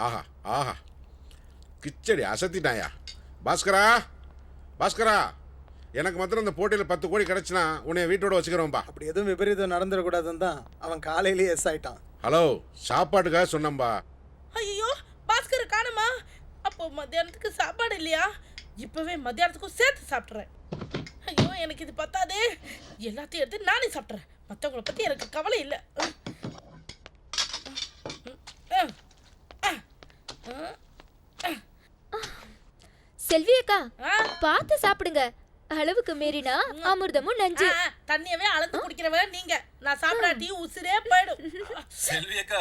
ஆஹா ஆஹா, கிச்சடி அசத்திட்டாயா. பாஸ்கரா, பாஸ்கரா, எனக்கு மாத்திரம் இந்த போட்டியில் 10 கோடி கிடைச்சுனா உன்னை வீட்டோட வச்சுக்கிறோம்பா. அப்படி எதுவும் விபரீதம் நடந்துடக்கூடாதுன்னு தான் அவன் காலையிலேயே எஸ் ஆயிட்டான். ஹலோ, சாப்பாட்டுக்காக சொன்னம்பா. ஐயோ, பாஸ்கர் காணுமா? அப்போ மத்தியானத்துக்கு சாப்பாடு இல்லையா? இப்பவே மத்தியானத்துக்கும் சேர்த்து சாப்பிட்றேன். ஐயோ, எனக்கு இது பத்தாதே. எல்லாத்தையும் எடுத்து நானே சாப்பிட்றேன். மற்றவங்களை பற்றி எனக்கு கவலை இல்லை. செல்வி அக்கா, பார்த்து சாப்பிடுங்க. அளவுக்கு மீறினா அமிர்தமும் நஞ்சு. தண்ணியவே அளந்து குடிக்கிறவ நீங்க. நான் சாப்பிடாட்டி உசுரே போயிடும். செல்வி அக்கா,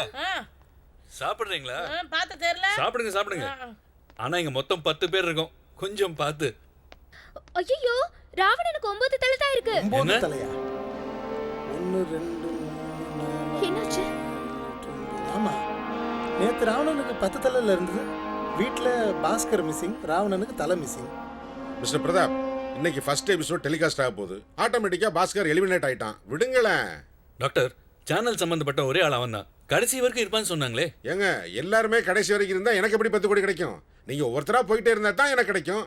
சாப்பிடுறீங்களா? பார்த்து தெரியல. சாப்பிடுங்க சாப்பிடுங்க. ஆனா இங்க மொத்தம் 10 பேர் இருக்கோம், கொஞ்சம் பார்த்து. ஐயோ, ராவணனுக்கு 9 தலை தான் இருக்கு. 9 தலையா? 1 2 3 என்னாச்சு? ஆமா, நேத்து ராவணனுக்கு 10 தலைல இருந்தது. வீட்ல பாஸ்கர் மிஸ்ஸிங், ராவணனுக்கு தலை மிஸ்ஸிங். மிஸ்டர் பிரதாப், இன்னைக்கு ஃபர்ஸ்ட் எபிசோட் டெலிகாஸ்ட் ஆக போகுது. ஆட்டோமேட்டிக்கா பாஸ்கர் எலிமினேட் ஆயிட்டான். விடுங்களேன். டாக்டர், சேனல் சம்பந்தப்பட்ட ஒரே ஆள் அவன் தான். கடைசி வரைக்கும் இருப்பான்னு சொன்னாங்களே. ஏங்க, எல்லாருமே கடைசி வரைக்கும் இருந்தா எனக்கு எப்படி 10 கோடி கிடைக்கும்? நீங்க ஒவ்வொருத்தரா போயிட்டே இருந்தா தான் எனக்கு கிடைக்கும்.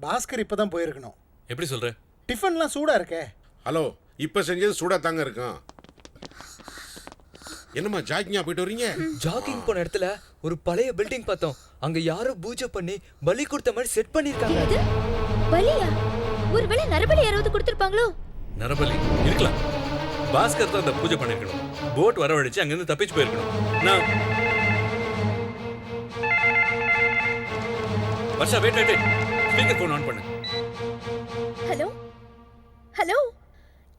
பாஸ்கர் இப்பதான் போயிருக்கணும். எப்படி சொல்ற? டிஃபன்லாம் சூடா இருக்கே. ஹலோ, இப்ப செஞ்சது சூடா தாங்க இருக்கும். என்னம்மா ஜாக்கிங்கா போயிட்டு வரீங்க? ஜாகிங் போன இடத்துல ஒரு பழைய பில்டிங் பார்த்தோம். அங்க யாரோ பூஜை பண்ணி பலி கொடுத்த மாதிரி செட் பண்ணிருக்காங்க. இது பலியா? ஒருவேளை நரபலி யாராவது கொடுத்திருப்பாங்களோ? நரபலி இருக்கலாம். பாஸ்கர் தான் அந்த பூஜை பண்ணிருக்கணும். போட் வரவழைச்சு அங்கிருந்து தப்பிச்சு போயிருக்கணும். நான் Varsha, wait wait, speaker phone on பண்ணு. ஹலோ ஹலோ,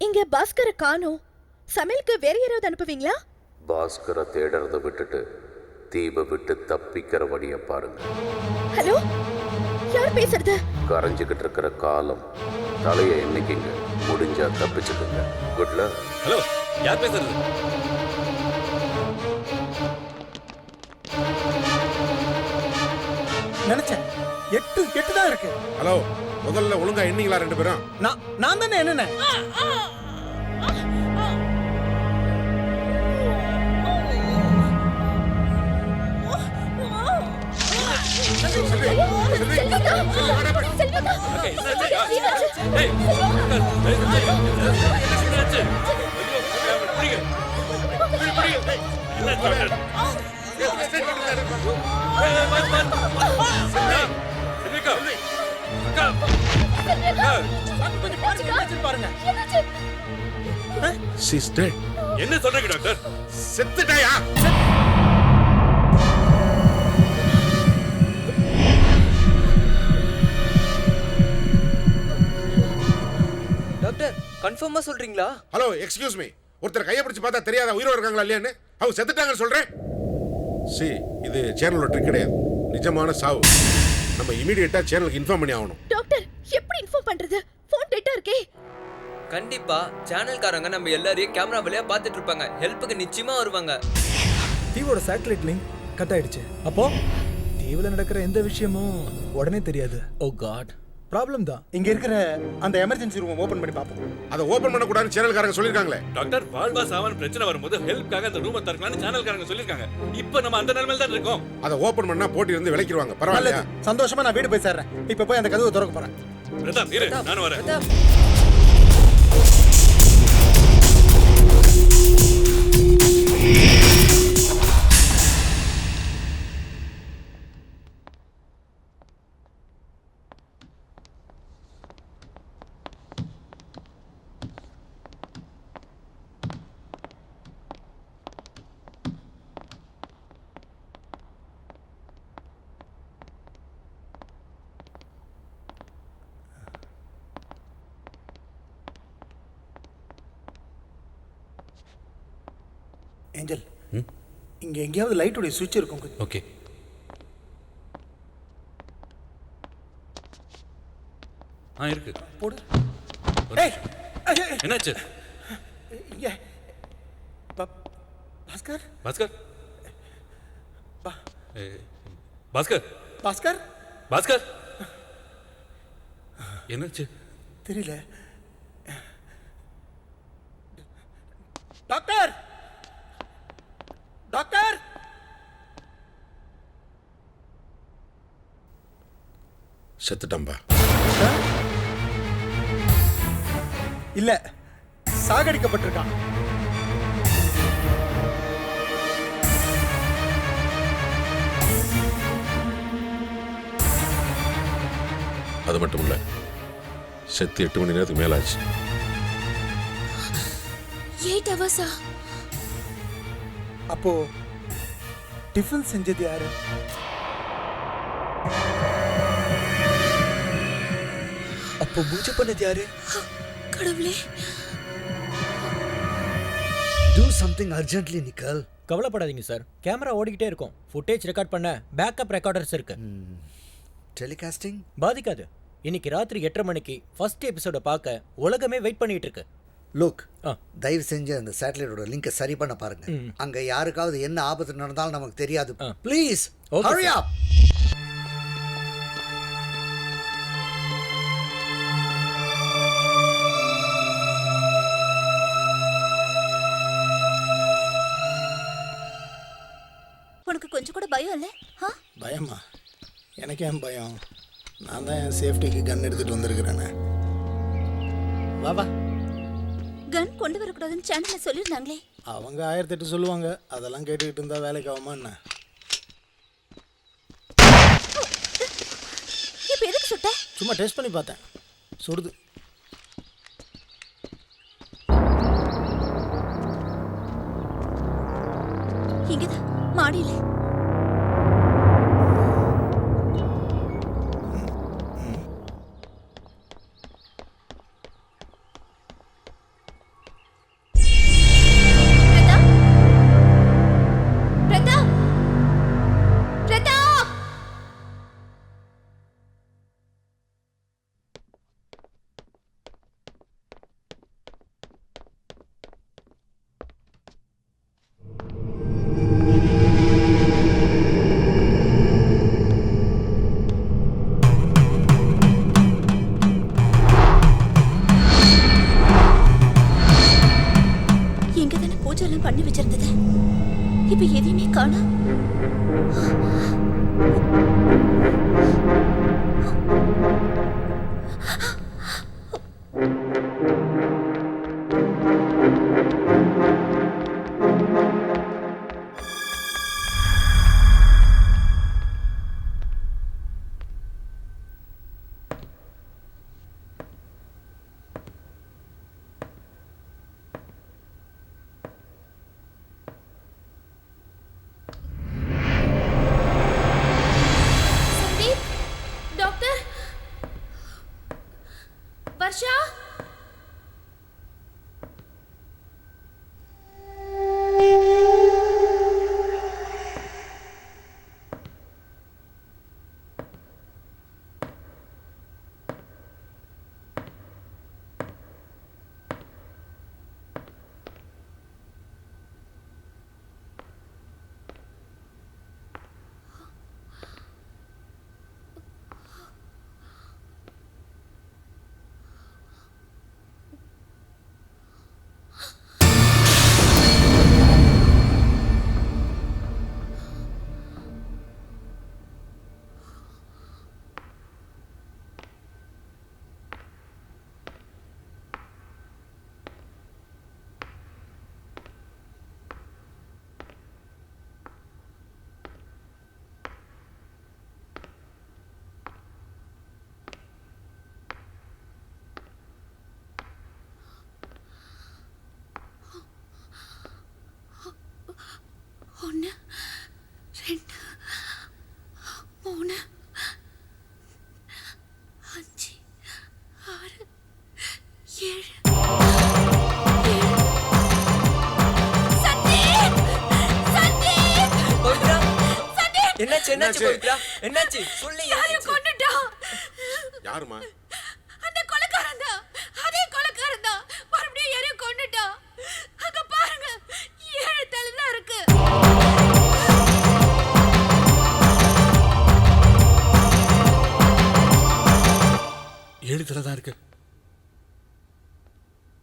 இங்க பாஸ்கரை காணோம். சமையலுக்கு வேற யாராவது அனுப்புவீங்களா? பாஸ்கரை தேடுறதை விட்டுட்டு தீபை விட்டு தப்பிக்கிற வழியை பாருங்க. ஹலோ, யார் பேசுறது? கரைஞ்சிக்கிட்டு இருக்கிற காலம் தலையை எண்ணிக்கிங்க. முடிஞ்சா தப்பிச்சுக்குங்க. Good luck. ஹலோ, யார் பேசுறது? நினைச்சேன் 8 தான் இருக்கு. ஹலோ, முதல்ல ஒழுங்கா எண்ணீங்களா 2 பேரும்? நான் தானே என்னென்ன. ஓகே, என்னாச்சு? ஏய், என்னாச்சு? ஐயோ, புடிங்க. புடிங்க. என்னாச்சு டாக்டர்? செல்விகா. அக்கா. பாருங்க. சிஸ்டர், என்ன சொல்றீங்க டாக்டர்? செத்துட்டாயா? டாக்டர், கன்ஃபார்மா சொல்றீங்களா? Hello, excuse me. ஒருத்தர் கையை பிடிச்சு பார்த்தா தெரியாதா உயிரோட இருக்காங்களா இல்லையான்னு? அவங்க செத்துட்டாங்கன்னு சொல்றேன். சி, இது சேனலோட ட்ரிக் கிடையாது, நிஜமான சாவு. நம்ம இமிடியேட்டா சேனலுக்கு இன்ஃபார்ம் பண்ணி ஆகணும். டாக்டர், எப்படி இன்ஃபார்ம் பண்றது? போன் டேட்டா இருக்கே. கண்டிப்பா சேனல்காரங்க நம்ம எல்லாரையும் கேமரா வழியா பார்த்துட்டு இருப்பாங்க. ஹெல்ப்புக்கு நிச்சயமா வருவாங்க. தீவோட சேட்டலைட் லிங்க் கட் ஆயிடுச்சு. அப்போ தீவுல நடக்கிற எந்த விஷயமும் உடனே தெரியாது. ஓ காட், ப்ராப்ளம் தான். இங்க இருக்கிற அந்த எமர்ஜென்சி ரூம் ஓபன் பண்ணி பாப்போம். அதை ஓபன் பண்ண கூடாதுன்னு சேனல்காரங்க சொல்லிருக்காங்களே. டாக்டர், வாழ்வா சாவான் பிரச்சனை வரும்போது ஹெல்ப்காக அந்த ரூமை திறக்கலாம்னு சேனல்காரங்க சொல்லிருக்காங்க. இப்போ நம்ம அந்த நிலைமையில தான் இருக்கோம். அதை ஓபன் பண்ணா போட்டி இருந்து விலக்கிடுவாங்க. பரவாயில்லையா? சந்தோஷமா நான் வீடு போய் சேர்றேன். இப்ப போய் அந்த கதவை திறக்க போறேன். பிரதாப், இரு, நானும் வரேன். ஏஞ்சல், இங்க எங்கேயாவது லைட்டோட சுவிட்ச் இருக்கும். ஓகே. இருக்கு. போடு. ஏய், என்னாச்சு? இங்க பாஸ்கர். பாஸ்கர். பாஸ்கர். பாஸ்கர். பாஸ்கர். என்னாச்சு? தெரியல. டாக்டர், டாக்டர், செத்துட்டம்பா. இல்ல, சாகடிக்கப்பட்டிருக்கான். அது மட்டும் இல்ல, செத்து 8 மணி நேரத்துக்கு மேலாச்சு. 8 hours. அப்போ டிஃபன் செஞ்சது யாரு? அப்போ பூஜை பண்ணது யாரு? கடவுளே. Do something urgently, Nikal. கவலைப்படாதீங்க சார், கேமரா ஓடிக்கிட்டே இருக்கும். ஃபுட்டேஜ் ரெக்கார்ட் பண்ண பேக்கப் ரெக்கார்டர்ஸ் இருக்கு. Telecasting? பாதிக்காது. இன்னைக்கு ராத்திரி 8:30 மணிக்கு ஃபர்ஸ்ட் எபிசோட பார்க்க உலகமே வெயிட் பண்ணிட்டு இருக்கு. Look, தயவு செஞ்சு அந்த சேட்டலைட்டோட லிங்கை சரி பண்ண பாருங்க. அங்க யாருக்காவது என்ன ஆபத்து நடந்தாலும் நமக்கு தெரியாது. Please hurry up. உனக்கு கொஞ்சம் கூட பயம் இல்ல? பயமா? எனக்கு ஏன் பயம்? நான் தான் என் சேஃப்டிக்கு கன் எடுத்துட்டு வந்திருக்கிறேனே. வா வா. கன் கொண்டு வரக்கூடாதுன்னு சேனல்ல சொல்லிருந்தாங்களே. அவங்க 1008 சொல்லுவாங்க, அதெல்லாம் கேட்டுக்கிட்டு இருந்தா வேலைக்கு ஆகுமா என்ன? இப்போ எதுக்கு சுட்ட? சும்மா டெஸ்ட் பண்ணி பார்த்தேன், சுடுது. இங்கதான் மாடியில. பூஜைலாம் பண்ணி வச்சிருந்தது, இப்ப எதையுமே காணோம். வர்ஷா, ஒன்று, 2, 3, 5, 6, 7. என்னாச்சு பவித்ரா? என்னாச்சு சொல்லு. யாரையும் கொன்னுட்டான். யாருமா? அந்த கொலைக்காரன் தான், அதே கொலைக்காரன் தான். மறுபடியும் யாரையும் கொன்னுட்டான். அங்க பாருங்க, 7 தலை தான் இருக்கு. ஏழு தலை தான் இருக்கு.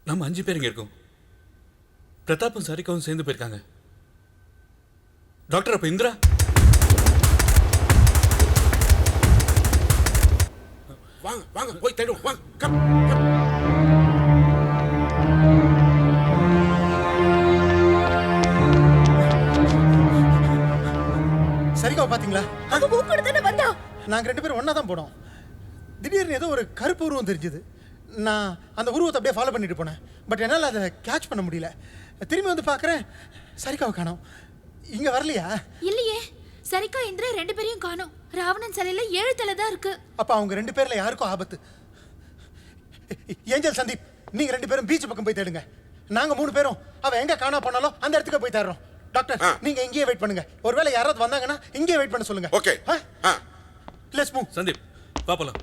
நம்ம 5 பேர் இங்க இருக்கோம். பிரதாப்பும் சரிகாவும் சேர்ந்து போயிருக்காங்க. டாக்டர், அப்ப இந்திரா வாங்க வாங்க போய் தேடுவோம் வாங்க கம் சரிகா பாத்தீங்களா? அவ கூட தானே வந்தா. நாங்க 2 பேரும் ஒண்ணா தான் போனோம். திடீர்னு ஏதோ ஒரு கருப்பு உருவம் தெரிஞ்சது. நான் அந்த உருவத்தை அப்படியே ஃபாலோ பண்ணிட்டு போனேன். பட் என்னால் அதை கேட்ச் பண்ண முடியல. திரும்பி வந்து பார்க்குறேன், சரிகாவை காணோம். இங்க வரலையா? இல்லையே, சரிகா இந்திரா 2 பேரையும் காணோம். ராவணன் சிலையில 7 தலை தான் இருக்கு. அப்ப அவங்க 2 பேர்ல யாருக்கும் ஆபத்து. ஏஞ்சல் சந்தீப், நீங்க 2 பேரும் பீச் பக்கம் போய் தேடுங்க. நாங்க 3 பேரும் அவ எங்க காணா போனாலும் அந்த இடத்துக்கு போய் தேடுறோம். டாக்டர், நீங்க இங்கேயே வெயிட் பண்ணுங்க. ஒருவேளை யாராவது வந்தாங்கன்னா இங்கேயே வெயிட் பண்ண சொல்லுங்க. ஓகே. Let's move. சந்தீப் பாப்பலாம்.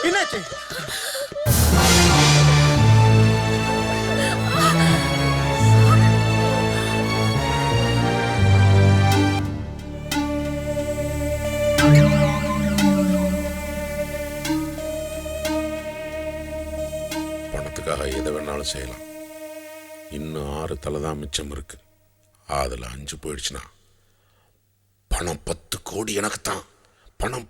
என்னாச்சு? பணத்துக்காக எதை வேணாலும் செய்யலாம். இன்னும் 6 தலை தான் மிச்சம் இருக்கு. அதுல 5 போயிடுச்சுன்னா பணம் 10 கோடி எனக்கு தான். பணம்